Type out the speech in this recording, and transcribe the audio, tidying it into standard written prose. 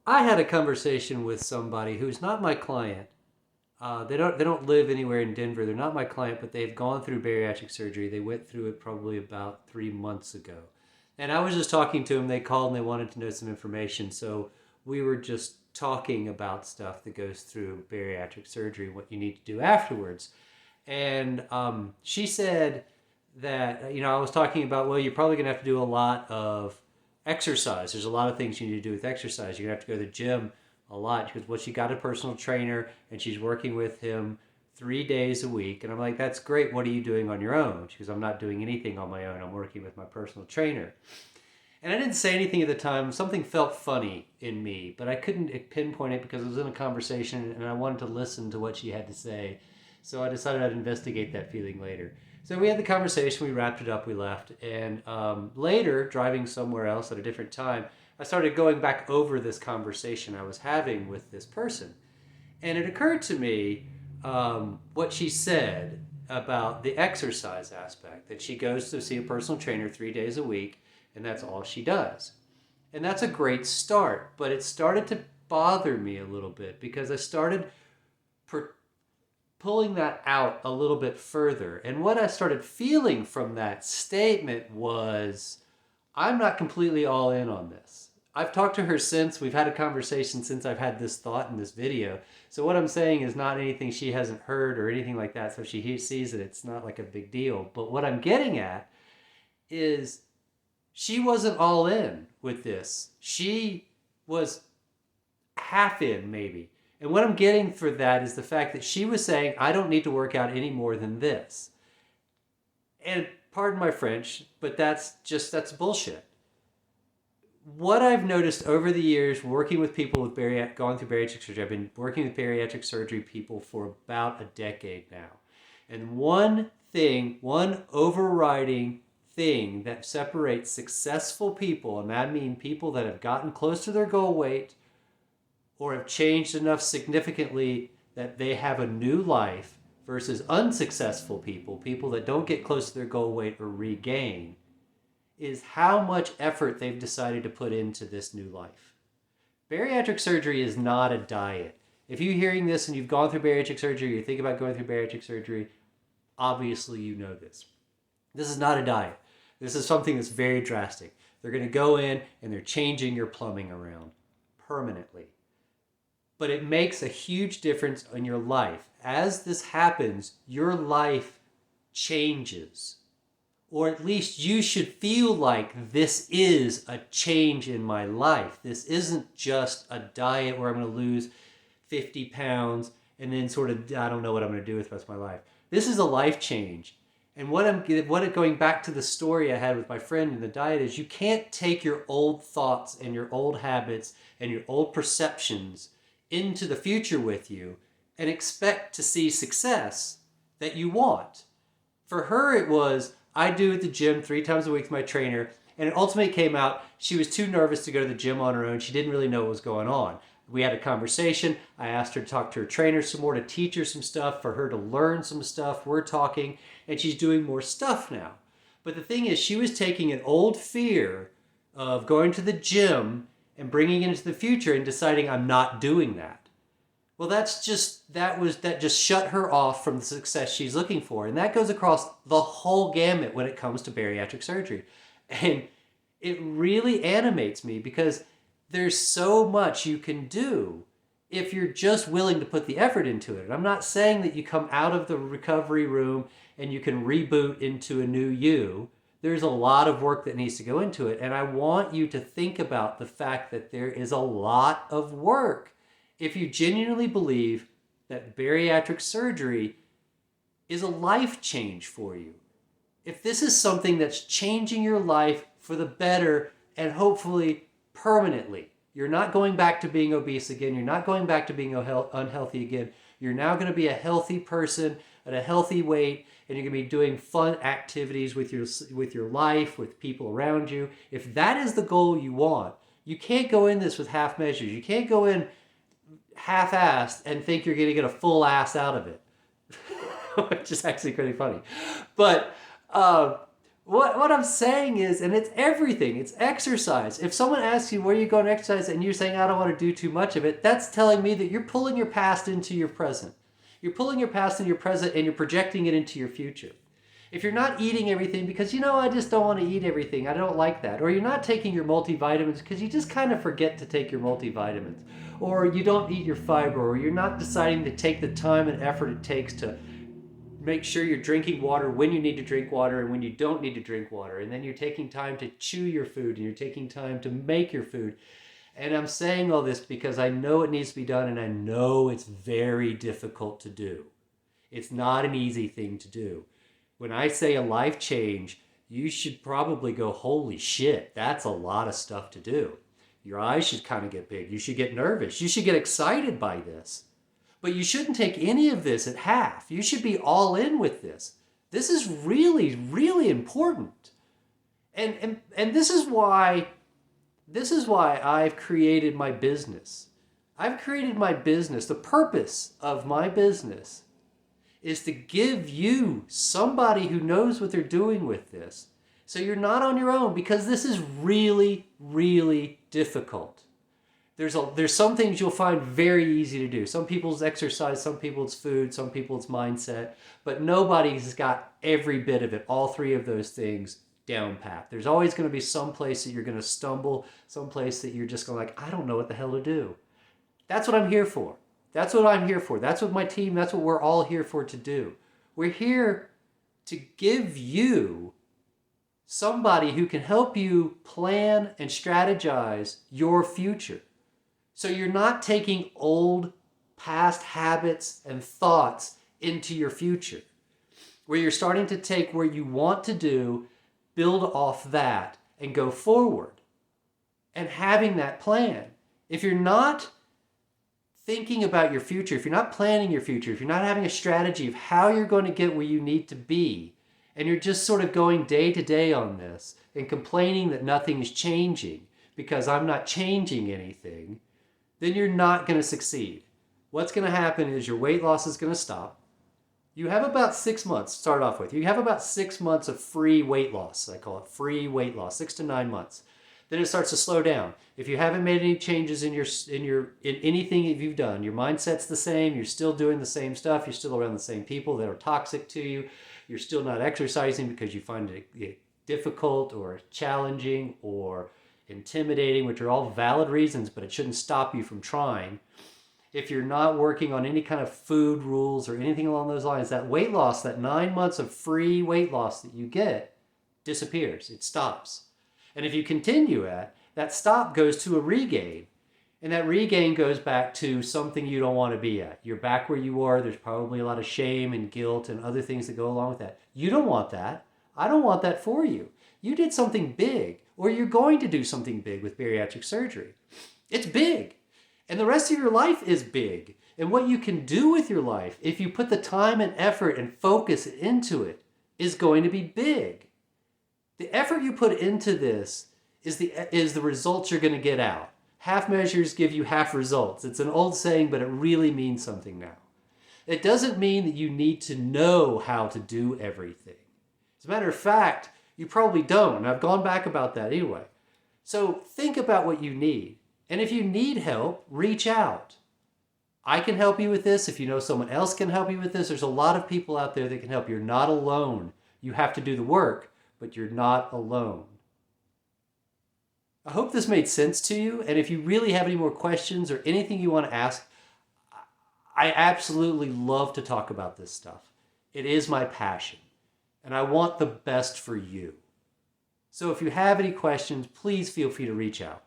I had a conversation with somebody who's not my client. They don't live anywhere in Denver. They're not my client, but they've gone through bariatric surgery. They went through it probably about 3 months ago, and I was just talking to them. They called and they wanted to know some information, so we were just talking about stuff that goes through bariatric surgery, what you need to do afterwards. And she said that, I was talking about, well, you're probably going to have to do a lot of exercise. There's a lot of things you need to do with exercise. You're going to have to go to the gym a lot because, well, she got a personal trainer and she's working with him 3 days a week. And I'm like, that's great. What are you doing on your own? She goes, I'm not doing anything on my own. I'm working with my personal trainer. And I didn't say anything at the time. Something felt funny in me, but I couldn't pinpoint it because I was in a conversation and I wanted to listen to what she had to say. So I decided I'd investigate that feeling later. So we had the conversation, we wrapped it up, we left. And later, driving somewhere else at a different time, I started going back over this conversation I was having with this person. And it occurred to me what she said about the exercise aspect, that she goes to see a personal trainer 3 days a week, and that's all she does. And that's a great start, but it started to bother me a little bit because I started per- pulling that out a little bit further. And what I started feeling from that statement was, I'm not completely all in on this. I've talked to her since. We've had a conversation since I've had this thought in this video. So what I'm saying is not anything she hasn't heard or anything like that. So if she sees it, it's not like a big deal. But what I'm getting at is she wasn't all in with this. She was half in, maybe. And what I'm getting for that is the fact that she was saying, I don't need to work out any more than this. And pardon my French, but that's bullshit. What I've noticed over the years working with people with going through bariatric surgery, I've been working with bariatric surgery people for about a decade now. And one overriding thing that separates successful people, and I mean people that have gotten close to their goal weight or have changed enough significantly that they have a new life versus unsuccessful people, people that don't get close to their goal weight or regain, is how much effort they've decided to put into this new life. Bariatric surgery is not a diet. If you're hearing this and you've gone through bariatric surgery, you think about going through bariatric surgery, obviously you know this. This is not a diet. This is something that's very drastic. They're going to go in and they're changing your plumbing around permanently. But it makes a huge difference in your life. As this happens, your life changes. Or at least you should feel like this is a change in my life. This isn't just a diet where I'm going to lose 50 pounds and then sort of, I don't know what I'm going to do with the rest of my life. This is a life change. And going back to the story I had with my friend in the diet is, you can't take your old thoughts and your old habits and your old perceptions into the future with you and expect to see success that you want. For her, it was, I do at the gym 3 times a week with my trainer, and it ultimately came out she was too nervous to go to the gym on her own. She didn't really know what was going on. We had a conversation. I asked her to talk to her trainer some more, to teach her some stuff, for her to learn some stuff. We're talking, and she's doing more stuff now. But the thing is, she was taking an old fear of going to the gym and bringing it into the future and deciding, I'm not doing that. Well, that just shut her off from the success she's looking for. And that goes across the whole gamut when it comes to bariatric surgery. And it really animates me because there's so much you can do if you're just willing to put the effort into it. And I'm not saying that you come out of the recovery room and you can reboot into a new you. There's a lot of work that needs to go into it. And I want you to think about the fact that there is a lot of work. If you genuinely believe that bariatric surgery is a life change for you, if this is something that's changing your life for the better and hopefully permanently, you're not going back to being obese again, you're not going back to being unhealthy again, you're now going to be a healthy person at a healthy weight, and you're going to be doing fun activities with your life, with people around you. If that is the goal you want, you can't go in this with half measures. You can't go in half-assed and think you're going to get a full ass out of it, which is actually pretty funny. But What I'm saying is, and it's everything, it's exercise. If someone asks you where you go and exercise and you're saying, I don't want to do too much of it, that's telling me that you're pulling your past into your present. You're pulling your past into your present and you're projecting it into your future. If you're not eating everything because, I just don't want to eat everything, I don't like that. Or you're not taking your multivitamins because you just kind of forget to take your multivitamins. Or you don't eat your fiber, or you're not deciding to take the time and effort it takes to make sure you're drinking water when you need to drink water and when you don't need to drink water. And then you're taking time to chew your food and you're taking time to make your food. And I'm saying all this because I know it needs to be done and I know it's very difficult to do. It's not an easy thing to do. When I say a life change, you should probably go, holy shit, that's a lot of stuff to do. Your eyes should kind of get big. You should get nervous. You should get excited by this. But you shouldn't take any of this at half. You should be all in with this. This is really, really important. And this is why I've created my business. I've created my business. The purpose of my business is to give you somebody who knows what they're doing with this. So you're not on your own, because this is really, really difficult. There's some things you'll find very easy to do. Some people's exercise, some people's food, some people's mindset, but nobody's got every bit of it, all three of those things down pat. There's always going to be some place that you're going to stumble, some place that you're just going like, I don't know what the hell to do. That's what I'm here for. That's what I'm here for. That's what my team, that's what we're all here for to do. We're here to give you somebody who can help you plan and strategize your future. So you're not taking old past habits and thoughts into your future, where you're starting to take where you want to do, build off that, and go forward. And having that plan. If you're not thinking about your future, if you're not planning your future, if you're not having a strategy of how you're going to get where you need to be, and you're just sort of going day to day on this and complaining that nothing is changing because I'm not changing anything, then you're not going to succeed. What's going to happen is your weight loss is going to stop. You have about 6 months, start off with. You have about 6 months of free weight loss. I call it free weight loss, 6 to 9 months. Then it starts to slow down. If you haven't made any changes in anything that you've done, your mindset's the same, you're still doing the same stuff, you're still around the same people that are toxic to you, you're still not exercising because you find it difficult or challenging or intimidating, which are all valid reasons, but it shouldn't stop you from trying. If you're not working on any kind of food rules or anything along those lines, that weight loss, that 9 months of free weight loss that you get disappears. It stops. And if you continue at, that stop goes to a regain. And that regain goes back to something you don't want to be at. You're back where you were. There's probably a lot of shame and guilt and other things that go along with that. You don't want that. I don't want that for you. You did something big, or you're going to do something big with bariatric surgery. It's big. And the rest of your life is big. And what you can do with your life, if you put the time and effort and focus into it, is going to be big. The effort you put into this is the results you're going to get out. Half measures give you half results. It's an old saying, but it really means something now. It doesn't mean that you need to know how to do everything. As a matter of fact, you probably don't. And I've gone back about that anyway. So think about what you need. And if you need help, reach out. I can help you with this. If you know someone else can help you with this, there's a lot of people out there that can help. You're not alone. You have to do the work, but you're not alone. I hope this made sense to you. And if you really have any more questions or anything you want to ask, I absolutely love to talk about this stuff. It is my passion. And I want the best for you. So if you have any questions, please feel free to reach out.